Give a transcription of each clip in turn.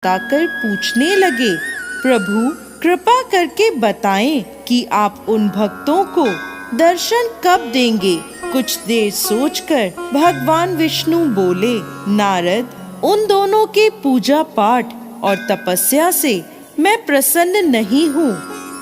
ताकर पूछने लगे, प्रभु कृपा करके बताएं कि आप उन भक्तों को दर्शन कब देंगे। कुछ देर सोचकर भगवान विष्णु बोले, नारद, उन दोनों के पूजा पाठ और तपस्या से मैं प्रसन्न नहीं हूँ।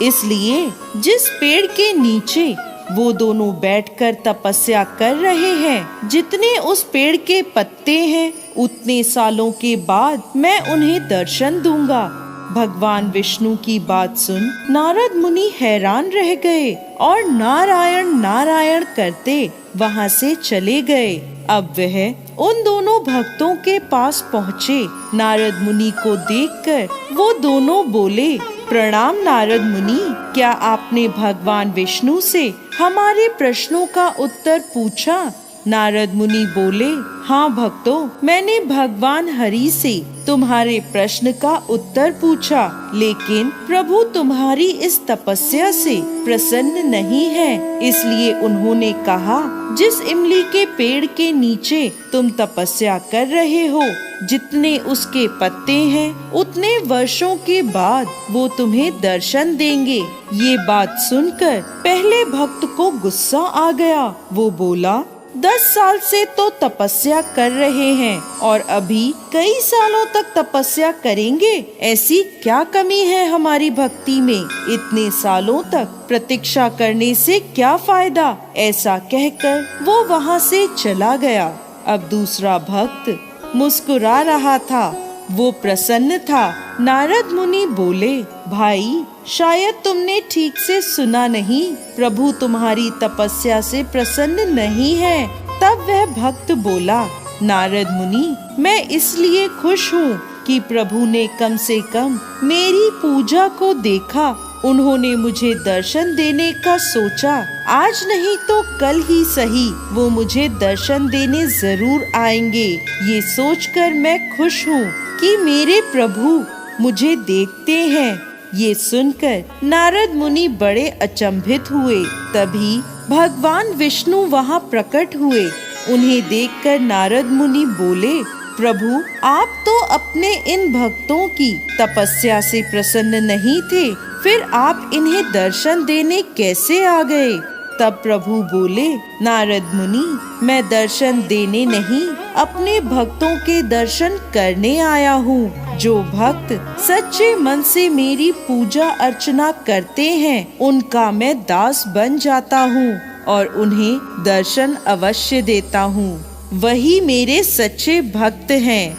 इसलिए जिस पेड़ के नीचे वो दोनों बैठकर तपस्या कर रहे हैं, जितने उस पेड़ के पत्ते हैं, उतने सालों के बाद मैं उन्हें दर्शन दूंगा। भगवान विष्णु की बात सुन नारद मुनि हैरान रह गए और नारायण नारायण करते वहाँ से चले गए। अब वह उन दोनों भक्तों के पास पहुँचे। नारद मुनि को देखकर वो दोनों बोले, प्रणाम नारद मुनि, क्या आपने भगवान विष्णु से हमारे प्रश्नों का उत्तर पूछा? नारद मुनि बोले, हाँ भक्तों, मैंने भगवान हरि से तुम्हारे प्रश्न का उत्तर पूछा, लेकिन प्रभु तुम्हारी इस तपस्या से प्रसन्न नहीं है। इसलिए उन्होंने कहा, जिस इमली के पेड़ के नीचे तुम तपस्या कर रहे हो, जितने उसके पत्ते हैं, उतने वर्षों के बाद वो तुम्हें दर्शन देंगे। ये बात सुनकर पहले भक्त को गुस्सा आ गया। वो बोला, 10 साल से तो तपस्या कर रहे हैं और अभी कई सालों तक तपस्या करेंगे। ऐसी क्या कमी है हमारी भक्ति में? इतने सालों तक प्रतीक्षा करने से क्या फायदा? ऐसा कहकर वो वहाँ से चला गया। अब दूसरा भक्त मुस्कुरा रहा था, वो प्रसन्न था। नारद मुनि बोले, भाई, शायद तुमने ठीक से सुना नहीं, प्रभु तुम्हारी तपस्या से प्रसन्न नहीं है। तब वह भक्त बोला, नारद मुनि, मैं इसलिए खुश हूँ कि प्रभु ने कम से कम मेरी पूजा को देखा। उन्होंने मुझे दर्शन देने का सोचा। आज नहीं तो कल ही सही वो मुझे दर्शन देने जरूर आएंगे। ये सोचकर मैं खुश हूँ कि मेरे प्रभु मुझे देखते हैं। ये सुनकर नारद मुनि बड़े अचंभित हुए। तभी भगवान विष्णु वहाँ प्रकट हुए। उन्हें देखकर नारद मुनि बोले, प्रभु, आप तो अपने इन भक्तों की तपस्या से प्रसन्न नहीं थे, फिर आप इन्हें दर्शन देने कैसे आ गए? तब प्रभु बोले, नारद मुनि, मैं दर्शन देने नहीं, अपने भक्तों के दर्शन करने आया हूँ। जो भक्त सच्चे मन से मेरी पूजा अर्चना करते हैं, उनका मैं दास बन जाता हूँ और उन्हें दर्शन अवश्य देता हूँ। वही मेरे सच्चे भक्त हैं।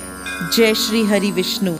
जय श्री हरि विष्णु।